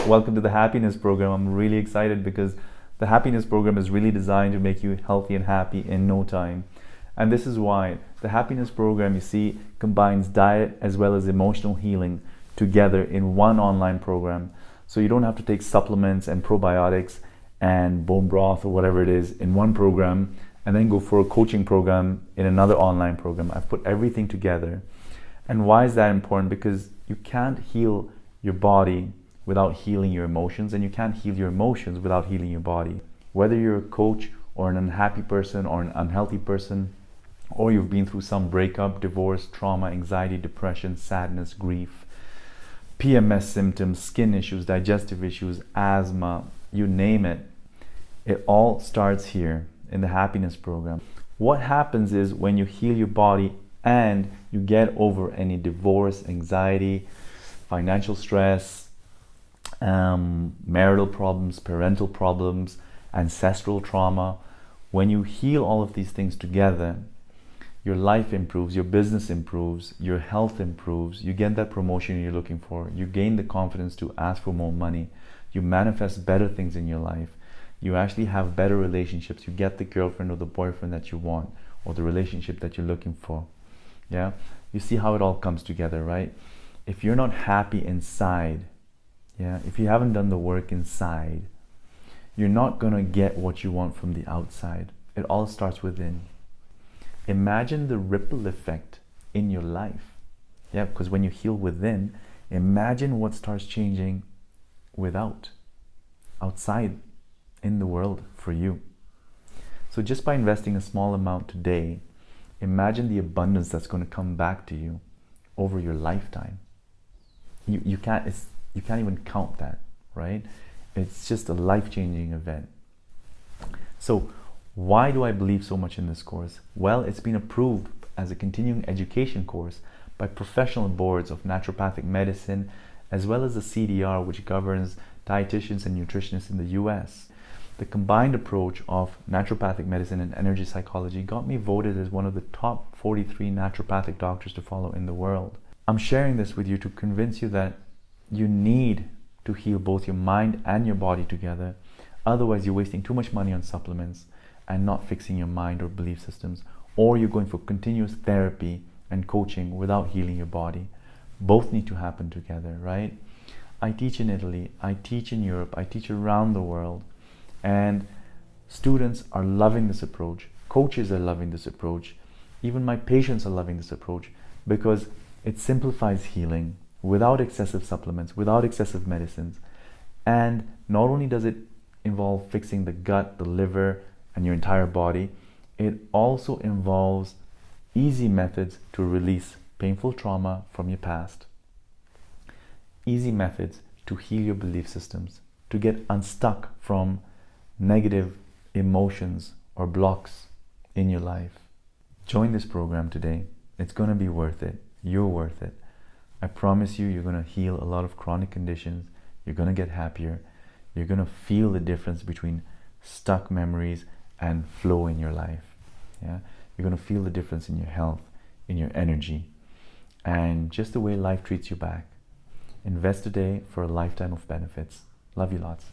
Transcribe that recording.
Welcome to the happiness program. I'm really excited because the happiness program is really designed to make you healthy and happy in no time. And this is why the happiness program, you see, combines diet as well as emotional healing together in one online program. So you don't have to take supplements and probiotics and bone broth or whatever it is in one program and then go for a coaching program in another online program. I've put everything together. And why is that important? Because you can't heal your body without healing your emotions, and you can't heal your emotions without healing your body. Whether you're a coach or an unhappy person or an unhealthy person, or you've been through some breakup, divorce, trauma, anxiety, depression, sadness, grief, PMS symptoms, skin issues, digestive issues, asthma, you name it, it all starts here in the happiness program. What happens is when you heal your body and you get over any divorce, anxiety, financial stress, marital problems, parental problems, ancestral trauma, when you heal all of these things together, your life improves, your business improves, your health improves, you get that promotion you're looking for, you gain the confidence to ask for more money, you manifest better things in your life, you actually have better relationships, you get the girlfriend or the boyfriend that you want, or the relationship that you're looking for. Yeah, you see how it all comes together, right? If you're not happy inside, if you haven't done the work inside, you're not gonna get what you want from the outside. It all starts within. Imagine the ripple effect in your life. Because when you heal within, imagine what starts changing outside in the world for you. So just by investing a small amount today, imagine the abundance that's going to come back to you over your lifetime. You can't even count that, right? It's just a life-changing event. So why do I believe so much in this course? Well, it's been approved as a continuing education course by professional boards of naturopathic medicine, as well as the CDR, which governs dietitians and nutritionists in the US. The combined approach of naturopathic medicine and energy psychology got me voted as one of the top 43 naturopathic doctors to follow in the world. I'm sharing this with you to convince you that you need to heal both your mind and your body together. Otherwise, you're wasting too much money on supplements and not fixing your mind or belief systems, or you're going for continuous therapy and coaching without healing your body. Both need to happen together, right? I teach in Italy, I teach in Europe, I teach around the world, and students are loving this approach. Coaches are loving this approach. Even my patients are loving this approach because it simplifies healing without excessive supplements, without excessive medicines. And not only does it involve fixing the gut, the liver, and your entire body, it also involves easy methods to release painful trauma from your past. Easy methods to heal your belief systems, to get unstuck from negative emotions or blocks in your life. Join this program today. It's going to be worth it. You're worth it. I promise you, you're going to heal a lot of chronic conditions. You're going to get happier. You're going to feel the difference between stuck memories and flow in your life. You're going to feel the difference in your health, in your energy, and just the way life treats you back. Invest today for a lifetime of benefits. Love you lots.